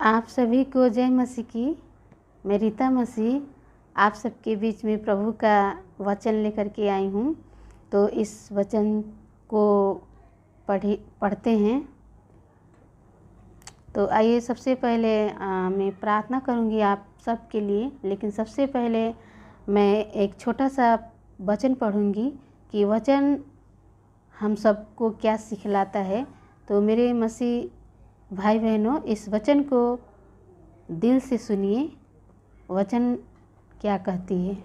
आप सभी को जय मसीह की। मैं रीता मसीह आप सबके बीच में प्रभु का वचन लेकर के आई हूँ। तो इस वचन को पढ़ते हैं। तो आइए सबसे पहले मैं प्रार्थना करूँगी आप सबके लिए, लेकिन सबसे पहले मैं एक छोटा सा वचन पढ़ूँगी कि वचन हम सबको क्या सिखलाता है। तो मेरे मसीह भाई बहनों, इस वचन को दिल से सुनिए। वचन क्या कहती है।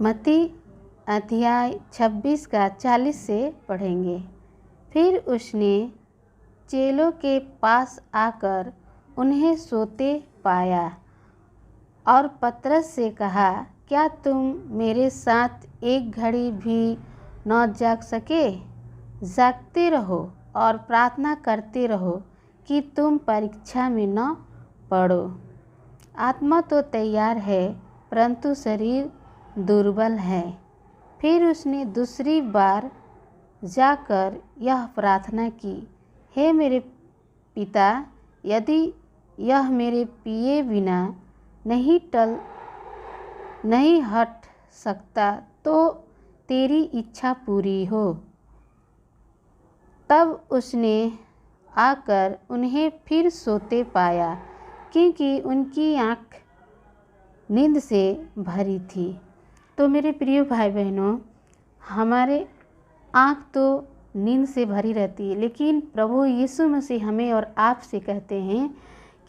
मत्ती अध्याय 26 का 40 से पढ़ेंगे। फिर उसने चेलों के पास आकर उन्हें सोते पाया और पतरस से कहा, क्या तुम मेरे साथ एक घड़ी भी न जाग सके? जागते रहो और प्रार्थना करते रहो कि तुम परीक्षा में न पड़ो। आत्मा तो तैयार है परंतु शरीर दुर्बल है। फिर उसने दूसरी बार जाकर यह प्रार्थना की, हे मेरे पिता, यदि यह मेरे पिए बिना नहीं हट सकता तो तेरी इच्छा पूरी हो। तब उसने आकर उन्हें फिर सोते पाया, क्योंकि उनकी आँख नींद से भरी थी। तो मेरे प्रिय भाई बहनों, हमारे आँख तो नींद से भरी रहती है, लेकिन प्रभु यीशु मसीह हमें और आपसे कहते हैं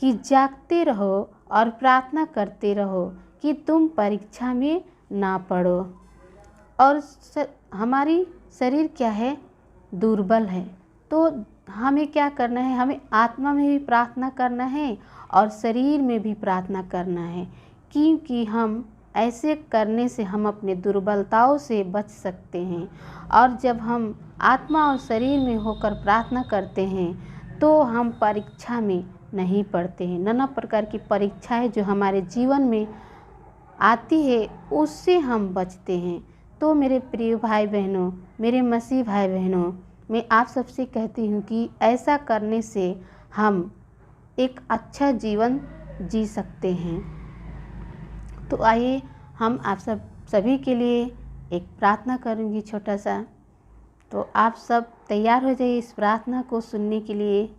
कि जागते रहो और प्रार्थना करते रहो कि तुम परीक्षा में ना पड़ो। और हमारी शरीर क्या है? दुर्बल है। तो हमें क्या करना है? हमें आत्मा में भी प्रार्थना करना है और शरीर में भी प्रार्थना करना है, क्योंकि हम ऐसे करने से हम अपने दुर्बलताओं से बच सकते हैं। और जब हम आत्मा और शरीर में होकर प्रार्थना करते हैं तो हम परीक्षा में नहीं पड़ते हैं। नाना प्रकार की परीक्षाएं जो हमारे जीवन में आती है उससे हम बचते हैं। तो मेरे प्रिय भाई बहनों, मेरे मसीह भाई बहनों, मैं आप सबसे कहती हूँ कि ऐसा करने से हम एक अच्छा जीवन जी सकते हैं। तो आइए हम आप सभी के लिए एक प्रार्थना करूँगी छोटा सा। तो आप सब तैयार हो जाइए इस प्रार्थना को सुनने के लिए।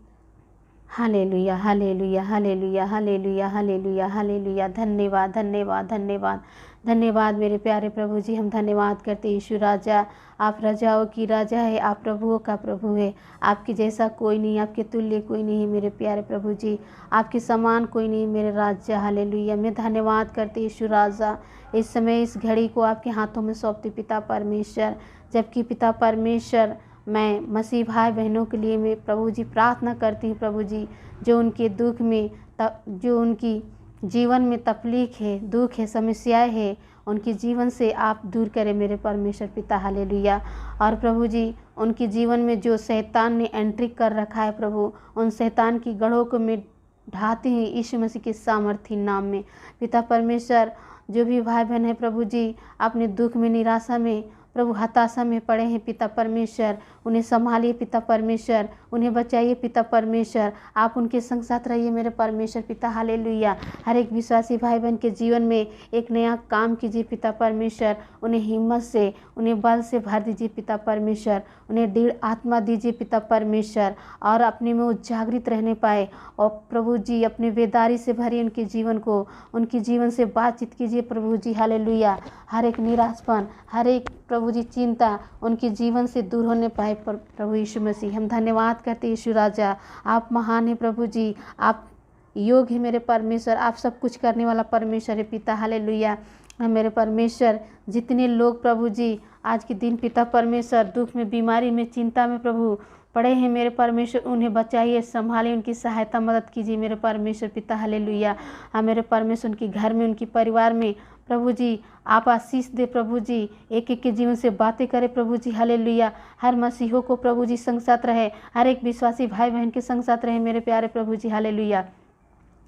Hallelujah, hallelujah, hallelujah, hallelujah, hallelujah, hallelujah. धन्यवाद, धन्यवाद, धन्यवाद, धन्यवाद मेरे प्यारे प्रभु जी। हम धन्यवाद करते यीशु राजा। आप राजाओं की राजा है, आप प्रभुओं का प्रभु है। आपके जैसा कोई नहीं, आपके तुल्य कोई नहीं है मेरे प्यारे प्रभु जी। आपके समान कोई नहीं मेरे राजा। हालेलुया। मैं धन्यवाद करते यीशु राजा। इस समय इस घड़ी को आपके हाथों में सौंपती पिता परमेश्वर। जबकि पिता परमेश्वर, मैं मसीह भाई बहनों के लिए मैं प्रभु जी प्रार्थना करती हूँ प्रभु जी, जो उनके दुख में जो उनकी जीवन में तकलीफ है, दुख है, समस्याएं है, उनके जीवन से आप दूर करें मेरे परमेश्वर पिता। हालेलुया। और प्रभु जी, उनके जीवन में जो शैतान ने एंट्री कर रखा है प्रभु, उन शैतान की गढ़ों को मैं ढाती हूँ यीशु मसीह के सामर्थी नाम में पिता परमेश्वर। जो भी भाई बहन है प्रभु जी, अपने दुख में, निराशा में, प्रभु हताशा में पड़े हैं पिता परमेश्वर, उन्हें संभालिए पिता परमेश्वर, उन्हें बचाइए पिता परमेश्वर। आप उनके संग साथ रहिए मेरे परमेश्वर पिता। हालेलुया। हर एक विश्वासी भाई बहन के जीवन में एक नया काम कीजिए पिता परमेश्वर। उन्हें हिम्मत से, उन्हें बल से भर दीजिए पिता परमेश्वर। उन्हें दृढ़ आत्मा दीजिए पिता परमेश्वर, और अपने में उजागृत रहने पाए। और प्रभु जी, अपने बेदारी से भरिए उनके जीवन को, उनके जीवन से बातचीत कीजिए प्रभु जी। हालेलुया। हर एक निराशपन, हर एक प्रभु जी चिंता उनके जीवन से दूर होने पाए प्रभु यीशु मसीह। हम धन्यवाद करते यीशु राजा। आप महान है प्रभु जी, आप योग्य है मेरे परमेश्वर, आप सब कुछ करने वाला परमेश्वर है पिता। हालेलुया। मेरे परमेश्वर, जितने लोग प्रभु जी आज के दिन पिता परमेश्वर दुख में, बीमारी में, चिंता में प्रभु पड़े हैं मेरे परमेश्वर, उन्हें बचाइए, संभालिए, उनकी सहायता मदद कीजिए मेरे परमेश्वर पिता। हालेलुया। हाँ मेरे परमेश्वर, उनके घर में, उनके परिवार में प्रभु जी आप आशीष दे प्रभु जी। एक एक के जीवन से बातें करें प्रभु जी। हालेलुया। हर मसीहों को प्रभु जी संग साथ रहे, हर एक विश्वासी भाई बहन के संग साथ रहे मेरे प्यारे प्रभु जी। हालेलुया।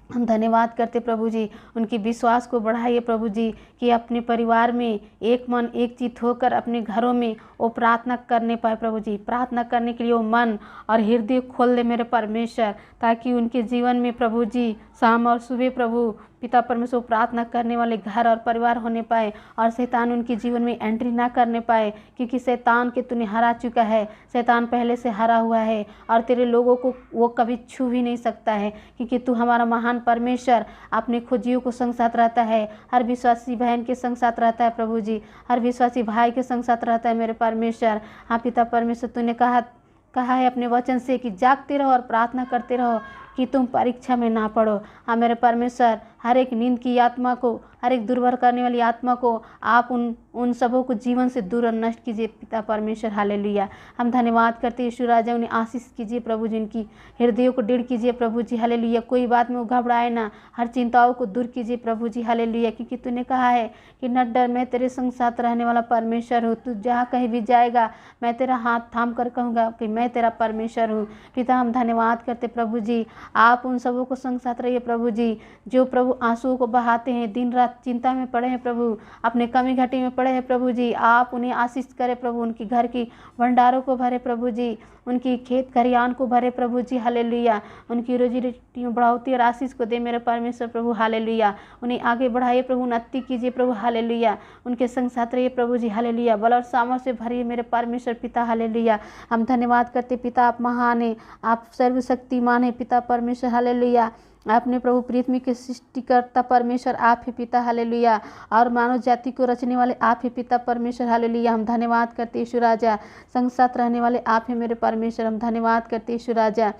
हम धन्यवाद करते प्रभु जी, उनके विश्वास को बढ़ाइए प्रभु जी, कि अपने परिवार में एक मन एक चित्त होकर अपने घरों में वो प्रार्थना करने पाए प्रभु जी। प्रार्थना करने के लिए वो मन और हृदय खोल दे मेरे परमेश्वर, ताकि उनके जीवन में प्रभु जी शाम और सुबह प्रभु पिता परमेश्वर प्रार्थना करने वाले घर और परिवार होने पाए, और शैतान उनके जीवन में एंट्री ना करने पाए, क्योंकि शैतान के तूने हरा चुका है। शैतान पहले से हरा हुआ है और तेरे लोगों को वो कभी छू भी नहीं सकता है, क्योंकि तू हमारा महान परमेश्वर अपने खोजियों को संग साथ रहता है। हर विश्वासी बहन के संग साथ रहता है प्रभु जी, हर विश्वासी भाई के संग साथ रहता है मेरे परमेश्वर। हाँ पिता परमेश्वर, तूने कहा है अपने वचन से कि जागते रहो और प्रार्थना करते रहो कि तुम परीक्षा में ना पड़ो। हाँ मेरे परमेश्वर, हर एक नींद की आत्मा को, हर एक दुर्व्यवहार करने वाली आत्मा को आप उन सबों को जीवन से दूर और नष्ट कीजिए पिता परमेश्वर। हालेलुया। हम धन्यवाद करते यीशु राजा, उन्हें आशीष कीजिए प्रभु जी, उनकी हृदयों को दृढ़ कीजिए प्रभु जी। हालेलुया। कोई बात में वो घबराए ना, हर चिंताओं को दूर कीजिए प्रभु जी। हालेलुया। क्योंकि तूने कहा है कि न डर, मैं तेरे संग साथ रहने वाला परमेश्वर हूँ। तू जहाँ कहीं भी जाएगा मैं तेरा हाथ थाम कर कहूँगा कि मैं तेरा परमेश्वर हूँ। पिता हम धन्यवाद करते प्रभु जी, आप उन सबों को संग साथ रहिए प्रभु जी, जो प्रभु आंसुओं को बहाते हैं, दिन रात चिंता में पड़े हैं प्रभु, अपने कमी घटी में पड़े हैं प्रभु जी। आप उन्हें आशीष करें प्रभु, उनकी घर की भंडारों को भरे प्रभु जी, उनकी खेत खरियान को भरे प्रभु जी। हालेलुया। उनकी रोजी रोटी में बढ़ाती और आशीष को दे मेरे परमेश्वर प्रभु। हालेलुया। उन्हें आगे बढ़ाइए प्रभु, उन्नति कीजिए प्रभु। हालेलुया। उनके संग साथ रहिए प्रभु जी। हालेलुया। बल और सामर्थ्य से भरिए मेरे परमेश्वर पिता। हालेलुया। हम धन्यवाद करते पिता, आप महान है, आप सर्वशक्तिमान है पिता परमेश्वर। हालेलुया। आपने प्रभु पृथ्वी के सृष्टिकर्ता परमेश्वर आप ही पिता। हालेलुया। और मानव जाति को रचने वाले आप ही पिता परमेश्वर। हालेलुया। हम धन्यवाद करते यीशु राजा, संग साथ रहने वाले आप ही मेरे परमेश्वर। हम धन्यवाद करते यीशु राजा,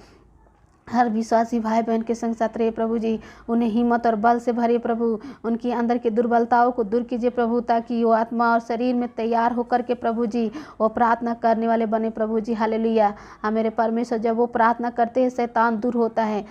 हर विश्वासी भाई बहन के संग साथ रहे प्रभु जी, उन्हें हिम्मत और बल से भरिए प्रभु, उनके अंदर के दुर्बलताओं को दूर कीजिए प्रभु, ताकि वो आत्मा और शरीर में तैयार होकर के प्रभु जी वो प्रार्थना करने वाले बने प्रभु जी। हालेलुया। हाँ मेरे परमेश्वर, जब वो प्रार्थना करते हैं शैतान दूर होता है।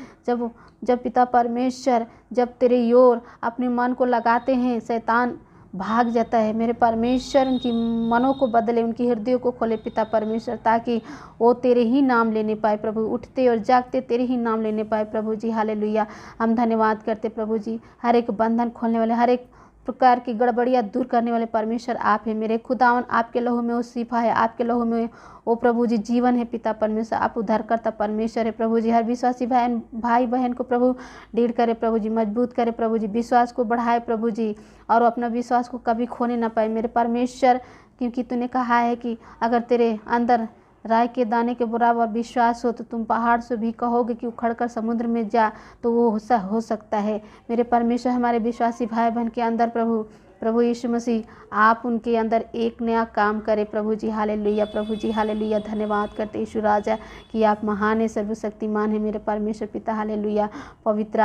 जब पिता परमेश्वर, जब तेरे ओर अपने मन को लगाते हैं शैतान भाग जाता है मेरे परमेश्वर। उनकी मनों को बदले, उनकी हृदयों को खोले पिता परमेश्वर, ताकि वो तेरे ही नाम लेने पाए प्रभु, उठते और जागते तेरे ही नाम लेने पाए प्रभु जी। हालेलुया। हम धन्यवाद करते प्रभु जी, हर एक बंधन खोलने वाले, हर एक प्रकार की गड़बड़ियाँ दूर करने वाले परमेश्वर आप है मेरे खुदावन। आपके लहू में वो शिफा है, आपके लहू में वो प्रभु जी जीवन है पिता परमेश्वर। आप उद्धारकर्ता परमेश्वर है प्रभु जी। हर विश्वासी भाई बहन को प्रभु दृढ़ करे प्रभु जी, मजबूत करे प्रभु जी, विश्वास को बढ़ाए प्रभु जी, और अपना विश्वास को कभी खोने ना पाए मेरे परमेश्वर। क्योंकि तूने कहा है कि अगर तेरे अंदर राय के दाने के बराबर विश्वास हो तो तुम पहाड़ से भी कहोगे कि उखड़कर समुद्र में जा, तो वो हो सकता है मेरे परमेश्वर। हमारे विश्वासी भाई बहन के अंदर प्रभु यीशु मसीह आप उनके अंदर एक नया काम करें प्रभु जी। हालेलुया प्रभु जी। हालेलुया। धन्यवाद करते यीशु राजा कि आप महान है, सर्वशक्तिमान है मेरे परमेश्वर पिता। हालेलुया। पवित्र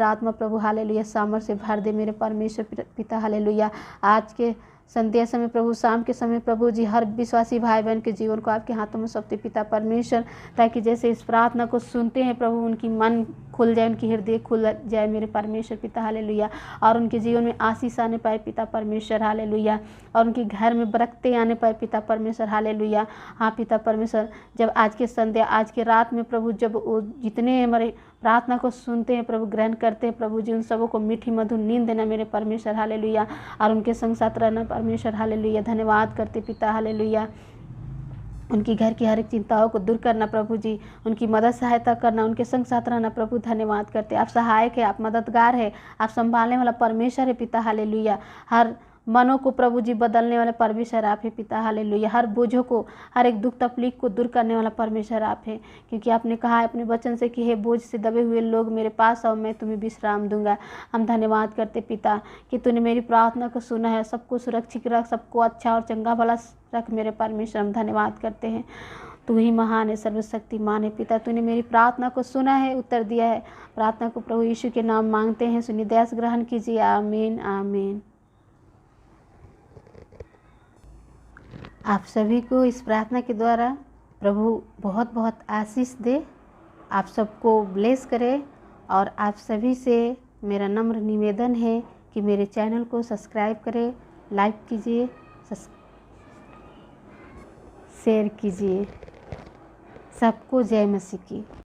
आत्मा प्रभु हालेलुया सामर्थ्य से भर दे मेरे परमेश्वर पिता। हालेलुया। आज के संध्या समय प्रभु, शाम के समय प्रभु जी, हर विश्वासी भाई बहन के जीवन को आपके हाथों में सौंपते पिता परमेश्वर, ताकि जैसे इस प्रार्थना को सुनते हैं प्रभु, उनकी मन खुल जाए, उनकी हृदय खुल जाए मेरे परमेश्वर पिता। हालेलुया। और उनके जीवन में आशीष आने पाए पिता परमेश्वर। हालेलुया। और उनके घर में बरकते आने पाए पिता परमेश्वर। हालेलुया। हाँ पिता परमेश्वर, जब आज के संध्या, आज के रात में प्रभु, जब वो जितने हमारे प्रार्थना को सुनते हैं प्रभु, ग्रहण करते हैं प्रभु जी, उन सबों को मीठी मधुर नींद देना मेरे परमेश्वर। हालेलुया। और उनके संग साथ रहना परमेश्वर। हालेलुया। धन्यवाद करते पिता। हालेलुया। उनकी घर की हर एक चिंताओं को दूर करना प्रभु जी, उनकी मदद सहायता करना, उनके संग साथ रहना प्रभु। धन्यवाद करते, आप सहायक है, आप मददगार है, आप संभालने वाला परमेश्वर है पिता। हालेलुया। हर मनों को प्रभु जी बदलने वाले परमेश्वर आप है पिता। हालेलुया। हर बोझों को, हर एक दुख तकलीफ को दूर करने वाला परमेश्वर आप है, क्योंकि आपने कहा है अपने वचन से कि हे बोझ से दबे हुए लोग मेरे पास आओ, मैं तुम्हें विश्राम दूंगा। हम धन्यवाद करते पिता कि तूने मेरी प्रार्थना को सुना है। सबको सुरक्षित रख, सबको अच्छा और चंगा भला रख मेरे परमेश्वर। हम धन्यवाद करते हैं, तू ही महान है, सर्वशक्तिमान है पिता। तूने मेरी प्रार्थना को सुना है, उत्तर दिया है। प्रार्थना को प्रभु यीशु के नाम मांगते हैं, सुनिए, दयास ग्रहण कीजिए। आमीन आमीन। आप सभी को इस प्रार्थना के द्वारा प्रभु बहुत बहुत आशीष दे, आप सबको ब्लेस करे। और आप सभी से मेरा नम्र निवेदन है कि मेरे चैनल को सब्सक्राइब करें, लाइक कीजिए, शेयर कीजिए। सबको जय मसीह की।